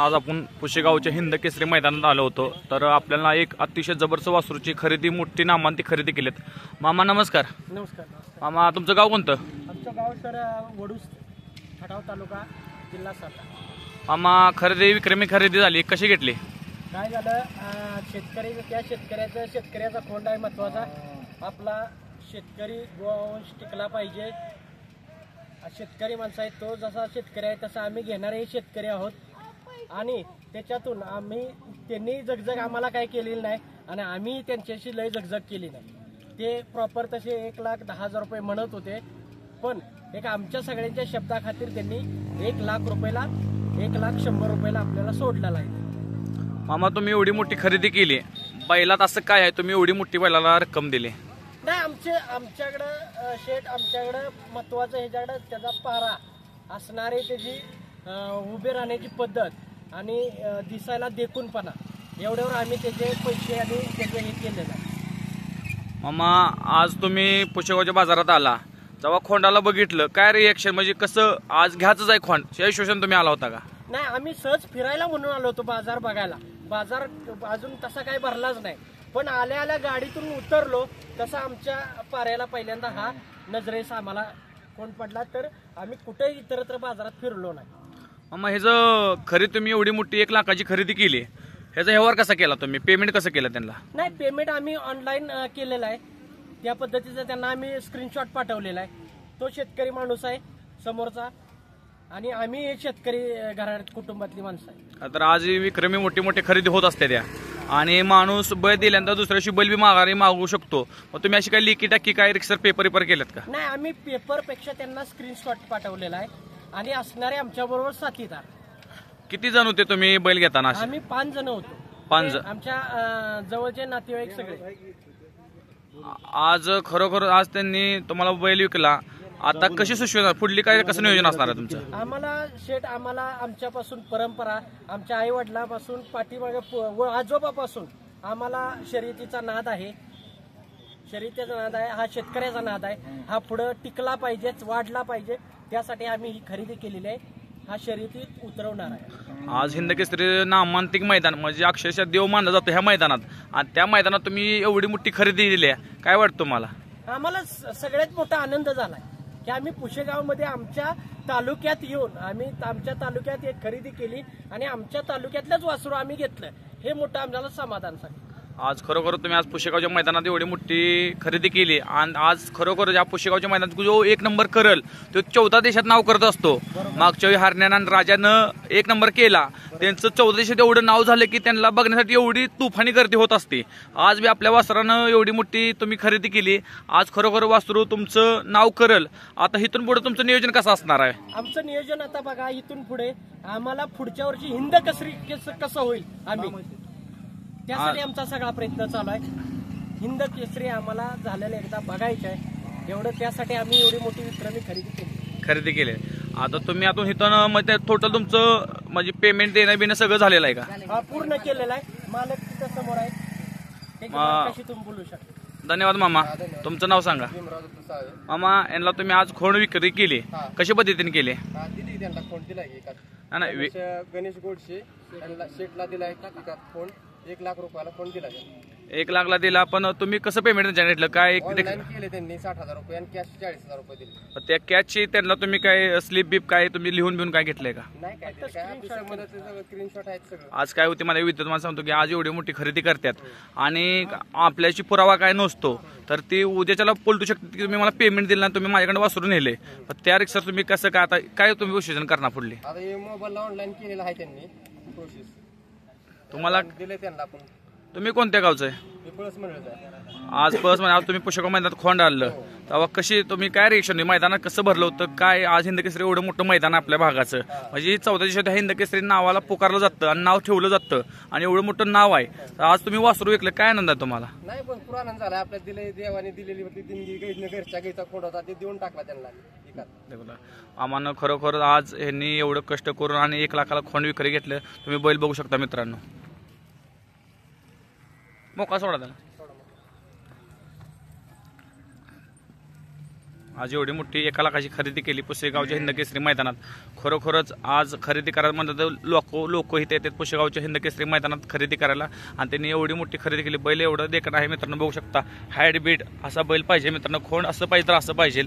आज आपण पुशेगावच्या हिंद केसरी मैदानात आलो होतो, तर आपल्याला एक अतिशय जबरदस्त वासरूची खरेदी, मोठी नामांती खरेदी केलीत। मामा नमस्कार। नमस्कार। मामा तुमचं गाव कोणतं? आमचं गाव सर वडूस, खटाव तालुका, जिल्हा सातारा। मामा खरेदी विक्रमी खरेदी झाली, कशी घेतली? काय झालं, शेतकऱ्याचा खोंड आहे महत्वाचा। आपला शेतकरी गोवंश टिकला पाहिजे। शेतकरी माणसं आहे, तो जसा शेतकरी आहे तसा आम्ही घेणारे शेतकरी आहोत आणि त्याच्यातून त्यांनी जगजग आम्हाला काय केलेली नाही आणि आम्ही त्यांच्याशी लय जगजग केली नाही। ते प्रॉपर तसे 1,10,000 रुपये म्हणत होते, पण एक आमच्या सगळ्यांच्या शब्दाखातीर त्यांनी 1,00,000 रुपयाला 1,100,000 रुपयाला आपल्याला सोडलेला आहे। मामा तुम्ही एवढी मोठी खरेदी केली, बैलात असं काय आहे तुम्ही एवढी मोठी बैलाला रक्कम दिली? नाही, आमच्याकडं शेट, आमच्याकडं महत्वाचं ह्याच्याकडं त्याचा पारा असणारे, त्याची उभे राहण्याची पद्धत आणि दिसायला देखूनपणा, एवढ्यावर आम्ही त्याचे पैसे आणि त्याचं हे केलेलं आहे। मामा आज तुम्ही पुशेगावच्या बाजारात आला, जेव्हा खोंडाला बघितलं काय रिएक्शन, म्हणजे कसं आज घ्यायचंच आहे खोंड, हे शोषण तुम्ही आला होता का? नाही, आम्ही सहज फिरायला म्हणून आलो होतो बाजार बघायला। बाजार अजून तसा काही भरलाच नाही, पण आल्या आल्या गाडीतून उतरलो तसा आमच्या पाऱ्याला पहिल्यांदा हा नजरेस आम्हाला कोण पडला, तर आम्ही कुठेही इतरत्र बाजारात फिरलो नाही। मामा ह्याचं खरेदी तुम्ही एवढी मोठी 1,00,000ची खरेदी केली, ह्याचा व्यवहार कसा केला तुम्ही, पेमेंट कसं केलं त्यांना? नाही, पेमेंट आम्ही ऑनलाईन केलेलं आहे। त्या पद्धतीचं त्यांना आम्ही स्क्रीनशॉट पाठवलेला आहे। तो शेतकरी माणूस आहे समोरचा आणि आम्ही शेतकरी घरात कुटुंबातली माणसं आहे। तर आज विक्रमी मोठी मोठी खरेदी होत असते त्या, आणि माणूस बैल दिल्यानंतर दुसऱ्याशी बैल बी मागू शकतो, मग तुम्ही अशी काही लिखी टाकी काय रिक्सर पेपर केलेत का? नाही, आम्ही पेपरपेक्षा त्यांना स्क्रीनशॉट पाठवलेला आहे आणि असणारे आमच्या बरोबर साथीदार। किती जण होते तुम्ही बैल घेताना? आम्ही 5 जण होतो। 5 जण आमच्या जवळचे नातेवाईक सगळे। आज खरोखर आज त्यांनी तुम्हाला बैल विकला, आता कशी सुशोभा पुढली काय कसं नियोजन असणार आहे तुमचं? आम्हाला आमच्यापासून परंपरा, आमच्या आई वडिलांपासून पाठीमागे आजोबापासून आम्हाला शर्यतीचा नाद आहे। हा शेतकऱ्याचा नाद आहे। हा पुढे टिकला पाहिजे, वाढला पाहिजे, त्यासाठी आम्ही ही खरेदी केलेली आहे। हा शर्यतीत उतरवणार आहे। आज हिंद केसरी नामांतिक मैदान म्हणजे अक्षरशः देव मानला जातो ह्या मैदानात, आणि त्या मैदानात तुम्ही एवढी मोठी खरेदी दिली आहे, काय वाटतं तुम्हाला? आम्हाला सगळ्यात मोठा आनंद झालाय की आम्ही पुशेगावमध्ये आमच्या तालुक्यात येऊन आमच्या तालुक्यात एक खरेदी केली आणि आमच्या तालुक्यातल्याच वासरू आम्ही घेतलं, हे मोठं आम्हाला समाधान सांगितलं। आज खरोखर तुम्ही आज पुशेगावच्या मैदानात एवढी मोठी खरेदी केली, आणि आज खरोखर या पुशेगावच्या मैदानात जो 1 नंबर करल तो 14 देशात नाव करत असतो। मागच्या वेळी हरण्यानं आणि राजानं 1 नंबर केला, त्यांचं 14 देशात एवढं नाव झालं की त्यांना बघण्यासाठी एवढी तुफानी गर्दी होत असते। आज बी आपल्या वासरानं एवढी मोठी तुम्ही खरेदी केली, आज खरोखर वासरू तुमचं नाव करल। आता इथून पुढे तुमचं नियोजन कसं असणार आहे? आमचं नियोजन आता बघा, इथून पुढे आम्हाला पुढच्या वर्षी हिंद केसरी कसं होईल आम्ही त्यासाठी आमचा सगळा प्रयत्न चालू आहे। हिंद केसरी आम्हाला झालेलं एकदा बघायचं आहे, एवढं त्यासाठी आम्ही एवढी मोठी विक्रमी खरेदी केली। आता तुम्ही आता इथून म्हणजे टोटल तुमचं म्हणजे पेमेंट देणं बिणं सगळं झालेलं आहे का? हा, पूर्ण केलेला आहे। मालक तिथं समोर आहे, कशी तुम्ही बोलू शकता। धन्यवाद मामा, तुमचं नाव सांगा। मामा यांना तुम्ही आज खोंड विक्री केली, कशा पद्धतीने केली? गणेश गोडशे शेटला दिलाय खोंड, 1,00,000 रुपयाला फोन दिला। 1,00,000ला दिला, पण तुम्ही कसं पेमेंट घेतलं काय? केले त्यांनी 60,000 रुपये आणि कॅश 40,000 रुपये दिले। त्या कॅशची त्यांना तुम्ही काय स्लिप बिप काय तुम्ही लिहून बिहून काय घेतलंय का? स्क्रीनशॉट आहेत सगळं। आज काय होते मला विद्युत मला सांगतो की आज एवढी मोठी खरेदी करतात आणि आपल्याशी पुरावा काय नसतो, तर ती उद्याच्याला पलटू शकते की तुम्ही मला पेमेंट दिलं ना, तुम्ही माझ्याकडे वासरून नेले, पण त्या रिक्षा तुम्ही कसं काय आता काय तुम्ही विश्लेषण करणार पुढले? आता हे मोबाईलला ऑनलाईन केलेलं आहे त्यांनी प्रोसेस, तुम्हाला दिले त्यांना। आपण तुम्ही कोणत्या गावचं आहे? आज पळस म्हणजे आज तुम्ही पुशेगाव मैदानात खोंड आणलं, तेव्हा कशी तुम्ही काय रिएक्शन, मैदानात कसं भरलं होतं काय? आज हिंद केसरी एवढं मोठं मैदान आपल्या भागाचं, म्हणजे 14 दिवसात हिंद केसरी नावाला पुकारलं जातं आणि नाव ठेवलं जातं, आणि एवढं मोठं नाव आहे, तर आज तुम्ही वासरू विकलं, काय आनंद आहे तुम्हाला? नाही, पण पुरा आनंद झाला। आपल्या दिले देवाने दिलेली होती देणगी, घरच्या गाईचा खोंड होता, ते देऊन टाकला त्यांना। आम्हाला खरोखर आज ह्यांनी एवढं कष्ट करून आणि 1,00,000ला खोंड विक्री घेतलं। तुम्ही बैल बघू शकता मित्रांनो, मोका सोडा त्याला। आज एवढी मोठी 1 लाखाची खरेदी केली पुसेगावच्या हिंदकेसरी मैदानात. खरोखरच आज खरेदी करायला म्हणतात तर लोक इथे येतात पुसेगावच्या हिंदकेसरी मैदानात खरेदी करायला आणि त्यांनी एवढी मोठी खरेदी केली. बैल एवढं देखणं आहे मित्रांनो, बघू शकता. हाईट बीट असा बैल पाहिजे मित्रांनो, खोंड असं पाहिजे तर असं पाहिजे.